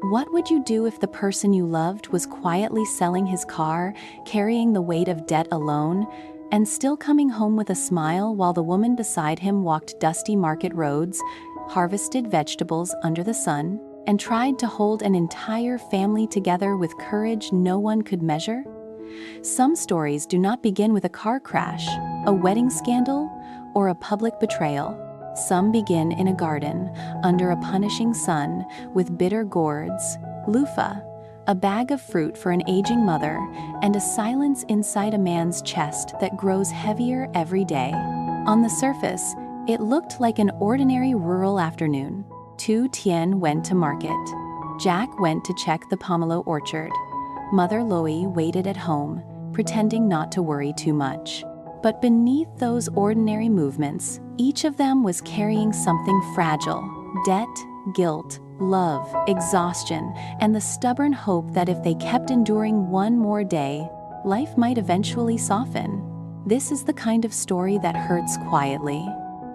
What would you do if the person you loved was quietly selling his car, carrying the weight of debt alone, and still coming home with a smile while the woman beside him walked dusty market roads, harvested vegetables under the sun, and tried to hold an entire family together with courage no one could measure? Some stories do not begin with a car crash, a wedding scandal, or a public betrayal. Some begin in a garden, under a punishing sun, with bitter gourds, loofah, a bag of fruit for an aging mother, and a silence inside a man's chest that grows heavier every day. On the surface, it looked like an ordinary rural afternoon. Tu Tien went to market. Jack went to check the pomelo orchard. Mother Loy waited at home, pretending not to worry too much. But beneath those ordinary movements, each of them was carrying something fragile: debt, guilt, love, exhaustion, and the stubborn hope that if they kept enduring one more day, life might eventually soften. This is the kind of story that hurts quietly.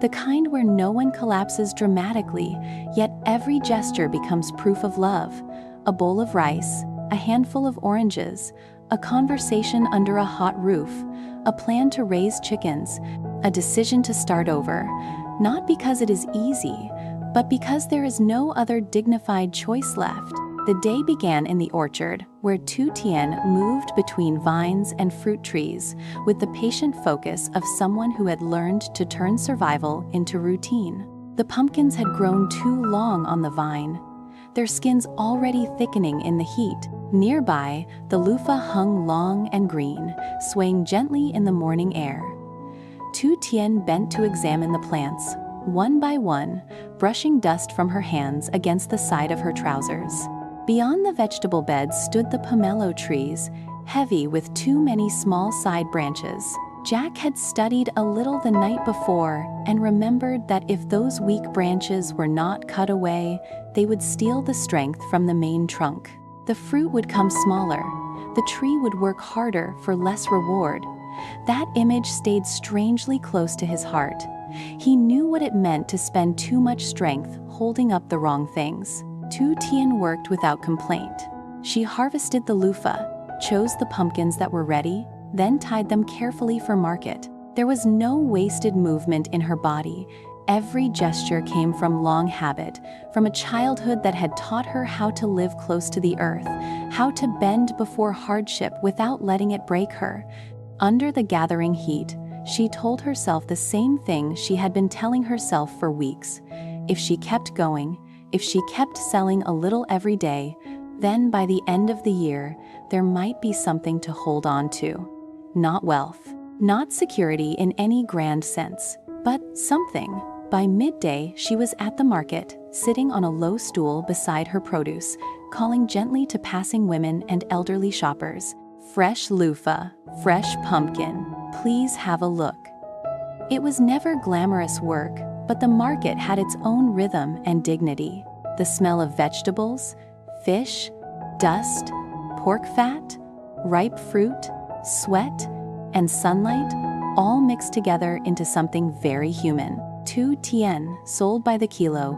The kind where no one collapses dramatically, yet every gesture becomes proof of love. A bowl of rice, a handful of oranges, a conversation under a hot roof, a plan to raise chickens, a decision to start over, not because it is easy, but because there is no other dignified choice left. The day began in the orchard, where Tu Tien moved between vines and fruit trees, with the patient focus of someone who had learned to turn survival into routine. The pumpkins had grown too long on the vine, their skins already thickening in the heat. Nearby, the loofah hung long and green, swaying gently in the morning air. Tu Tien bent to examine the plants, one by one, brushing dust from her hands against the side of her trousers. Beyond the vegetable beds stood the pomelo trees, heavy with too many small side branches. Jack had studied a little the night before and remembered that if those weak branches were not cut away, they would steal the strength from the main trunk. The fruit would come smaller. The tree would work harder for less reward. That image stayed strangely close to his heart. He knew what it meant to spend too much strength holding up the wrong things. Tu Tien worked without complaint. She harvested the loofah, chose the pumpkins that were ready, then tied them carefully for market. There was no wasted movement in her body. Every gesture came from long habit, from a childhood that had taught her how to live close to the earth, how to bend before hardship without letting it break her. Under the gathering heat, she told herself the same thing she had been telling herself for weeks. If she kept going, if she kept selling a little every day, then by the end of the year, there might be something to hold on to. Not wealth, not security in any grand sense, but something. By midday, she was at the market, sitting on a low stool beside her produce, calling gently to passing women and elderly shoppers. Fresh loofah, fresh pumpkin, please have a look. It was never glamorous work, but the market had its own rhythm and dignity. The smell of vegetables, fish, dust, pork fat, ripe fruit, sweat, and sunlight all mixed together into something very human. Tu Tien, sold by the kilo,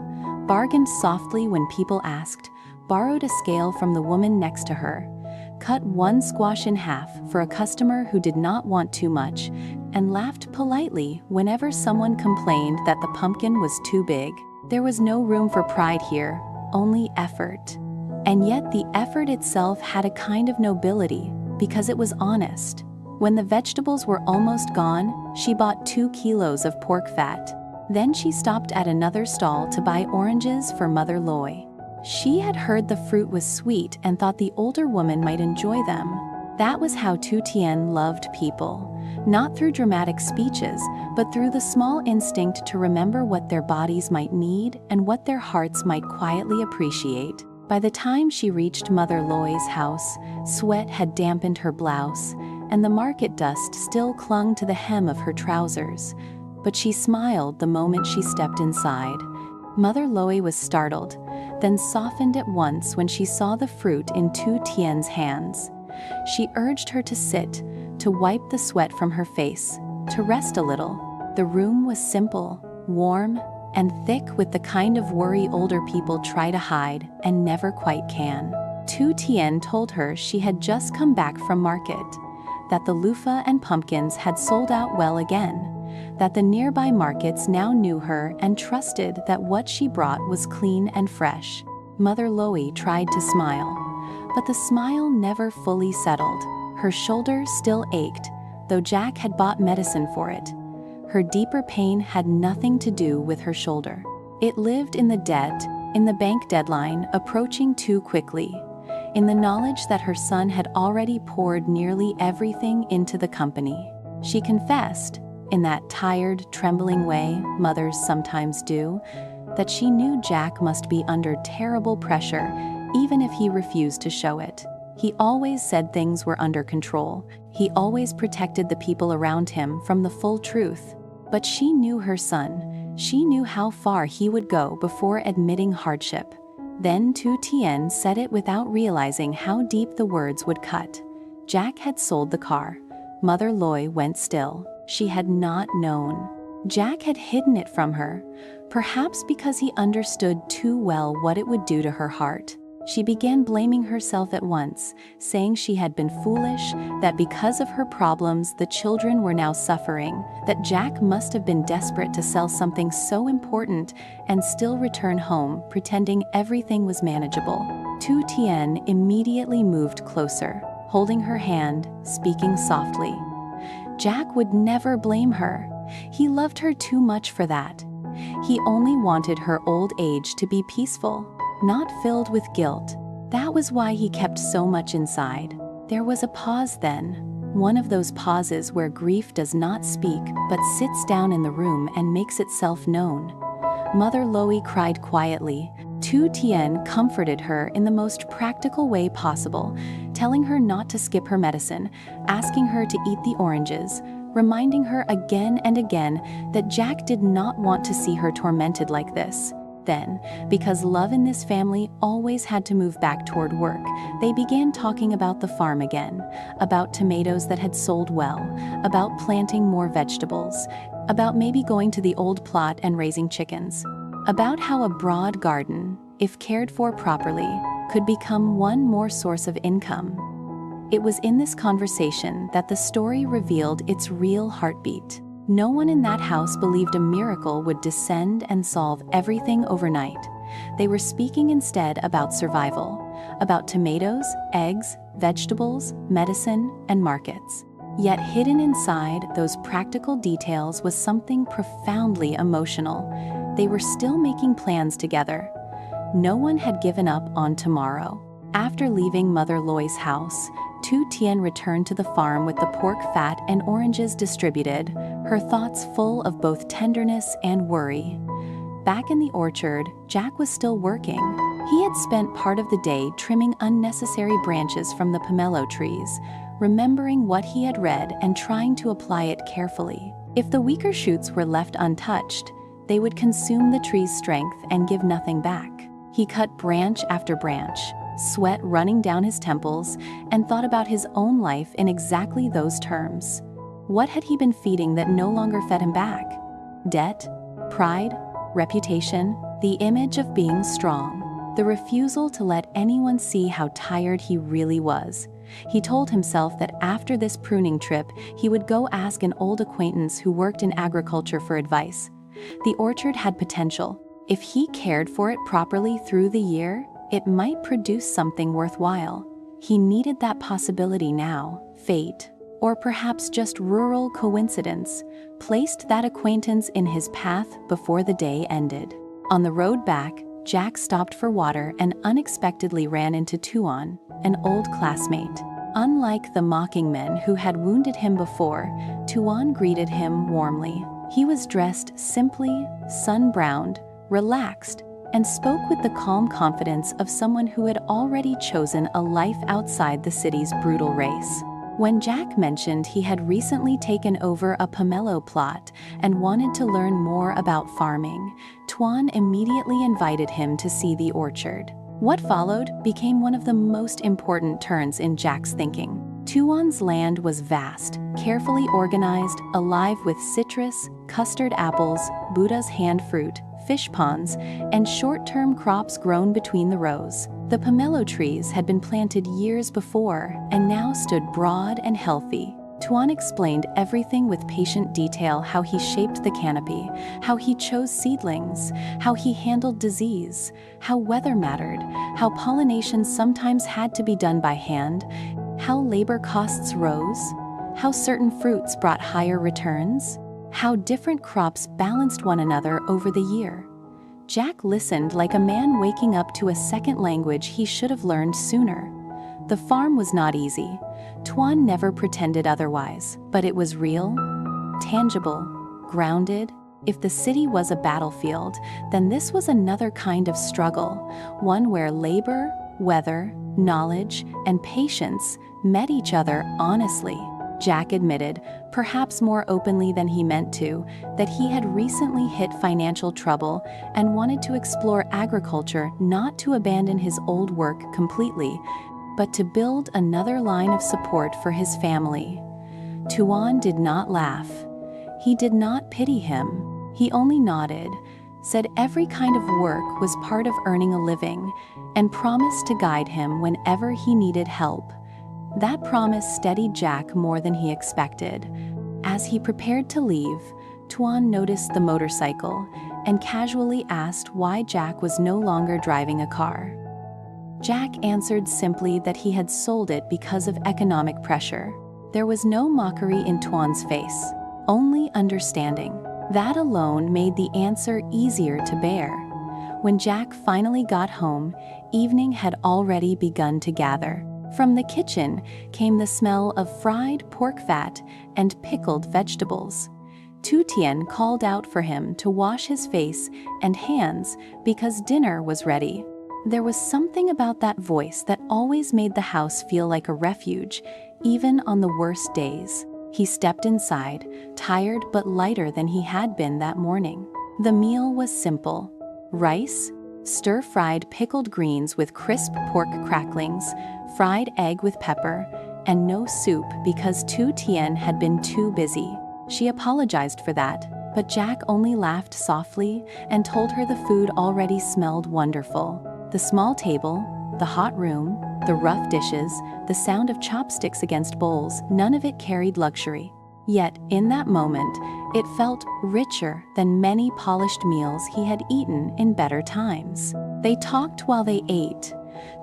bargained softly when people asked, borrowed a scale from the woman next to her, cut one squash in half for a customer who did not want too much, and laughed politely whenever someone complained that the pumpkin was too big. There was no room for pride here, only effort. And yet the effort itself had a kind of nobility, because it was honest. When the vegetables were almost gone, she bought 2 kilos of pork fat. Then she stopped at another stall to buy oranges for Mother Loy. She had heard the fruit was sweet and thought the older woman might enjoy them. That was how Tu Tien loved people, not through dramatic speeches, but through the small instinct to remember what their bodies might need and what their hearts might quietly appreciate. By the time she reached Mother Loy's house, sweat had dampened her blouse, and the market dust still clung to the hem of her trousers. But she smiled the moment she stepped inside. Mother Loy was startled, then softened at once when she saw the fruit in Tu Tien's hands. She urged her to sit, to wipe the sweat from her face, to rest a little. The room was simple, warm, and thick with the kind of worry older people try to hide and never quite can. Tu Tien told her she had just come back from market, that the loofah and pumpkins had sold out well again, that the nearby markets now knew her and trusted that what she brought was clean and fresh. Mother Ly tried to smile, but the smile never fully settled. Her shoulder still ached, though Jack had bought medicine for it. Her deeper pain had nothing to do with her shoulder. It lived in the debt, in the bank deadline approaching too quickly, in the knowledge that her son had already poured nearly everything into the company. She confessed, in that tired, trembling way mothers sometimes do, that she knew Jack must be under terrible pressure, even if he refused to show it. He always said things were under control. He always protected the people around him from the full truth. But she knew her son. She knew how far he would go before admitting hardship. Then Tu Tien said it without realizing how deep the words would cut. Jack had sold the car. Mother Ly went still. She had not known. Jack had hidden it from her, perhaps because he understood too well what it would do to her heart. She began blaming herself at once, saying she had been foolish, that because of her problems the children were now suffering, that Jack must have been desperate to sell something so important and still return home, pretending everything was manageable. Tu Tien immediately moved closer, holding her hand, speaking softly. Jack would never blame her. He loved her too much for that. He only wanted her old age to be peaceful, not filled with guilt. That was why he kept so much inside. There was a pause then, one of those pauses where grief does not speak but sits down in the room and makes itself known. Mother Ly cried quietly. Tu Tien comforted her in the most practical way possible, telling her not to skip her medicine, asking her to eat the oranges, reminding her again and again that Jack did not want to see her tormented like this. Then, because love in this family always had to move back toward work, they began talking about the farm again, about tomatoes that had sold well, about planting more vegetables, about maybe going to the old plot and raising chickens, about how a broad garden, if cared for properly, could become one more source of income. It was in this conversation that the story revealed its real heartbeat. No one in that house believed a miracle would descend and solve everything overnight. They were speaking instead about survival, about tomatoes, eggs, vegetables, medicine, and markets. Yet hidden inside those practical details was something profoundly emotional. They were still making plans together. No one had given up on tomorrow. After leaving Mother Ly's house, Tu Tien returned to the farm with the pork fat and oranges distributed, her thoughts full of both tenderness and worry. Back in the orchard, Jack was still working. He had spent part of the day trimming unnecessary branches from the pomelo trees, remembering what he had read and trying to apply it carefully. If the weaker shoots were left untouched, they would consume the tree's strength and give nothing back. He cut branch after branch, sweat running down his temples, and thought about his own life in exactly those terms. What had he been feeding that no longer fed him back? Debt? Pride? Reputation? The image of being strong? The refusal to let anyone see how tired he really was? He told himself that after this pruning trip, he would go ask an old acquaintance who worked in agriculture for advice. The orchard had potential. If he cared for it properly through the year, it might produce something worthwhile. He needed that possibility now. Fate, or perhaps just rural coincidence, placed that acquaintance in his path before the day ended. On the road back, Jack stopped for water and unexpectedly ran into Tu Tien, an old classmate. Unlike the mocking men who had wounded him before, Tu Tien greeted him warmly. He was dressed simply, sun-browned, relaxed, and spoke with the calm confidence of someone who had already chosen a life outside the city's brutal race. When Jack mentioned he had recently taken over a pomelo plot and wanted to learn more about farming, Tu Tien immediately invited him to see the orchard. What followed became one of the most important turns in Jack's thinking. Tuan's land was vast, carefully organized, alive with citrus, custard apples, Buddha's hand fruit, fish ponds, and short-term crops grown between the rows. The pomelo trees had been planted years before and now stood broad and healthy. Tuan explained everything with patient detail: how he shaped the canopy, how he chose seedlings, how he handled disease, how weather mattered, how pollination sometimes had to be done by hand, how labor costs rose, how certain fruits brought higher returns, how different crops balanced one another over the year. Jack listened like a man waking up to a second language he should have learned sooner. The farm was not easy. Tuan never pretended otherwise, but it was real, tangible, grounded. If the city was a battlefield, then this was another kind of struggle, one where labor, weather, knowledge, and patience met each other honestly. Jack admitted, perhaps more openly than he meant to, that he had recently hit financial trouble and wanted to explore agriculture, not to abandon his old work completely, but to build another line of support for his family. Tuan did not laugh. He did not pity him. He only nodded, said every kind of work was part of earning a living, and promised to guide him whenever he needed help. That promise steadied Jack more than he expected. As he prepared to leave, Tuan noticed the motorcycle and casually asked why Jack was no longer driving a car. Jack answered simply that he had sold it because of economic pressure. There was no mockery in Tuan's face, only understanding. That alone made the answer easier to bear. When Jack finally got home, evening had already begun to gather. From the kitchen came the smell of fried pork fat and pickled vegetables. Tu Tien called out for him to wash his face and hands because dinner was ready. There was something about that voice that always made the house feel like a refuge, even on the worst days. He stepped inside, tired but lighter than he had been that morning. The meal was simple: rice, stir-fried pickled greens with crisp pork cracklings, fried egg with pepper, and no soup because Tu Tien had been too busy. She apologized for that, but Jack only laughed softly and told her the food already smelled wonderful. The small table, the hot room, the rough dishes, the sound of chopsticks against bowls, none of it carried luxury. Yet, in that moment, it felt richer than many polished meals he had eaten in better times. They talked while they ate.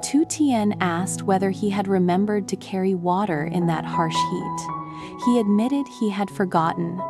Tu Tien asked whether he had remembered to carry water in that harsh heat. He admitted he had forgotten.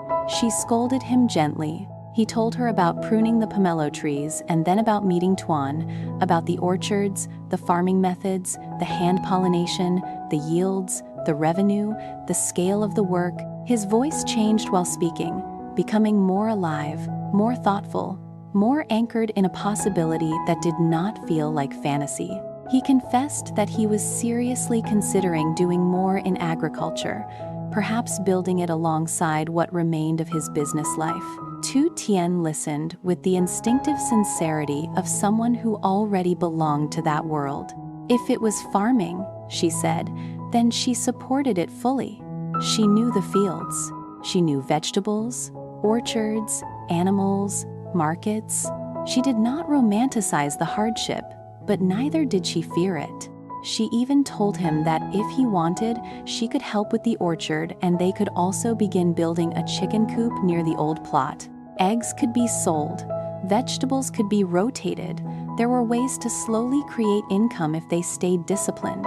She scolded him gently. He told her about pruning the pomelo trees and then about meeting Tuan, about the orchards, the farming methods, the hand pollination, the yields, the revenue, the scale of the work. His voice changed while speaking, becoming more alive, more thoughtful, more anchored in a possibility that did not feel like fantasy. He confessed that he was seriously considering doing more in agriculture, perhaps building it alongside what remained of his business life. Tu Tien listened with the instinctive sincerity of someone who already belonged to that world. If it was farming, she said, then she supported it fully. She knew the fields. She knew vegetables, orchards, animals, markets. She did not romanticize the hardship, but neither did she fear it. She even told him that if he wanted, she could help with the orchard and they could also begin building a chicken coop near the old plot. Eggs could be sold, vegetables could be rotated. There were ways to slowly create income if they stayed disciplined.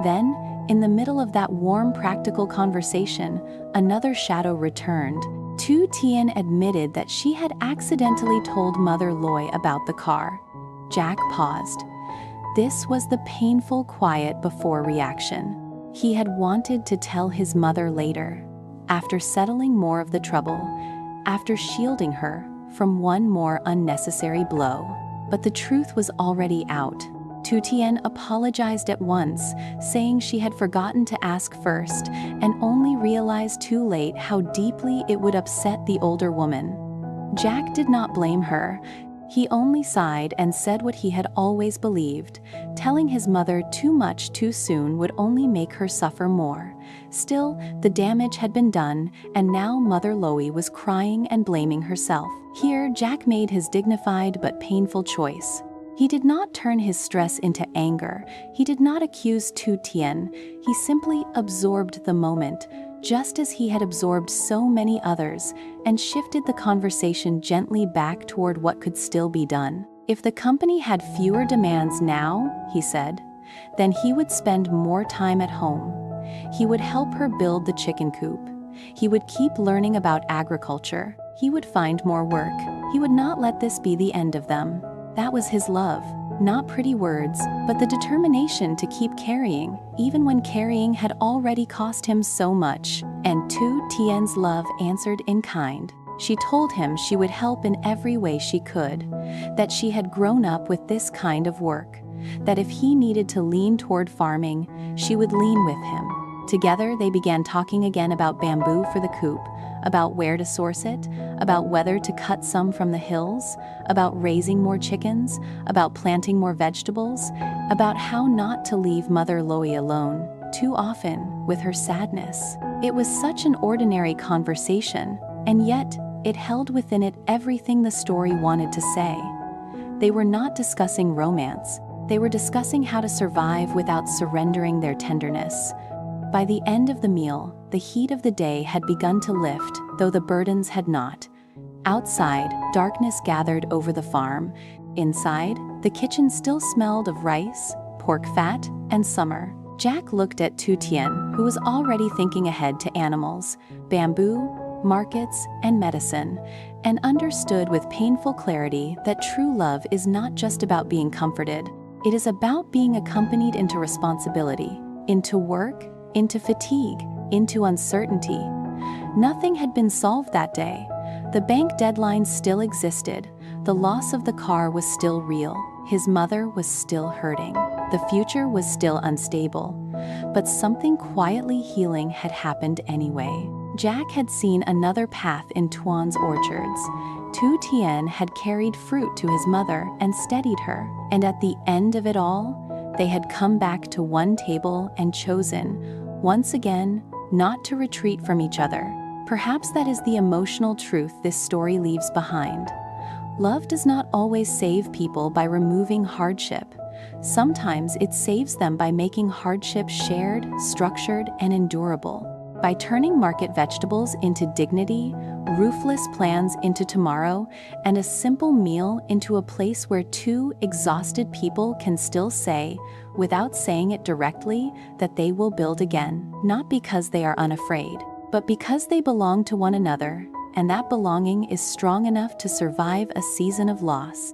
Then, in the middle of that warm, practical conversation, another shadow returned. Tu Tien admitted that she had accidentally told Mother Loy about the car. Jack paused. This was the painful quiet before reaction. He had wanted to tell his mother later, after settling more of the trouble, after shielding her from one more unnecessary blow. But the truth was already out. Tu Tien apologized at once, saying she had forgotten to ask first and only realized too late how deeply it would upset the older woman. Jack did not blame her. He only sighed and said what he had always believed. Telling his mother too much too soon would only make her suffer more. Still, the damage had been done, and now Mother Loie was crying and blaming herself. Here, Jack made his dignified but painful choice. He did not turn his stress into anger. He did not accuse Tu Tien. He simply absorbed the moment, just as he had absorbed so many others, and shifted the conversation gently back toward what could still be done. If the company had fewer demands now, he said, then he would spend more time at home. He would help her build the chicken coop. He would keep learning about agriculture. He would find more work. He would not let this be the end of them. That was his love. Not pretty words, but the determination to keep carrying, even when carrying had already cost him so much. And Tu Tien's love answered in kind. She told him she would help in every way she could, that she had grown up with this kind of work, that if he needed to lean toward farming, she would lean with him. Together, they began talking again about bamboo for the coop, about where to source it, about whether to cut some from the hills, about raising more chickens, about planting more vegetables, about how not to leave Mother Loie alone, too often, with her sadness. It was such an ordinary conversation, and yet it held within it everything the story wanted to say. They were not discussing romance. They were discussing how to survive without surrendering their tenderness. By the end of the meal, the heat of the day had begun to lift, though the burdens had not. Outside, darkness gathered over the farm. Inside, the kitchen still smelled of rice, pork fat, and summer. Jack looked at Tu Tien, who was already thinking ahead to animals, bamboo, markets, and medicine, and understood with painful clarity that true love is not just about being comforted. It is about being accompanied into responsibility, into work, into fatigue, into uncertainty. Nothing had been solved that day. The bank deadline still existed. The loss of the car was still real. His mother was still hurting. The future was still unstable. But something quietly healing had happened anyway. Jack had seen another path in Tuan's orchards. Tu Tien had carried fruit to his mother and steadied her. And at the end of it all, they had come back to one table and chosen, once again, not to retreat from each other. Perhaps that is the emotional truth this story leaves behind. Love does not always save people by removing hardship. Sometimes it saves them by making hardship shared, structured, and endurable. By turning market vegetables into dignity, roofless plans into tomorrow, and a simple meal into a place where two exhausted people can still say, without saying it directly, that they will build again, not because they are unafraid, but because they belong to one another, and that belonging is strong enough to survive a season of loss.